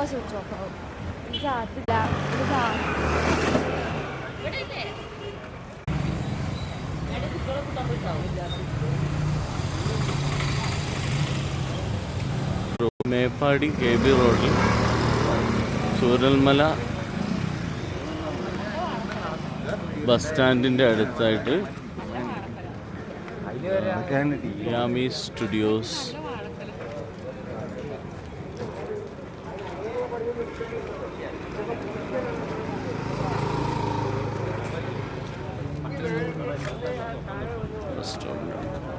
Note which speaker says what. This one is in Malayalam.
Speaker 1: സ്വിച്ച് ഓഫ് ആവും. ചാത്തില്ല
Speaker 2: മേപ്പാടി KB റോഡിൽ ചൂരൽമല ബസ് സ്റ്റാൻഡിൻ്റെ അടുത്തായിട്ട് യാമി സ്റ്റുഡിയോസ് റെസ്റ്റോറൻറ്റ്.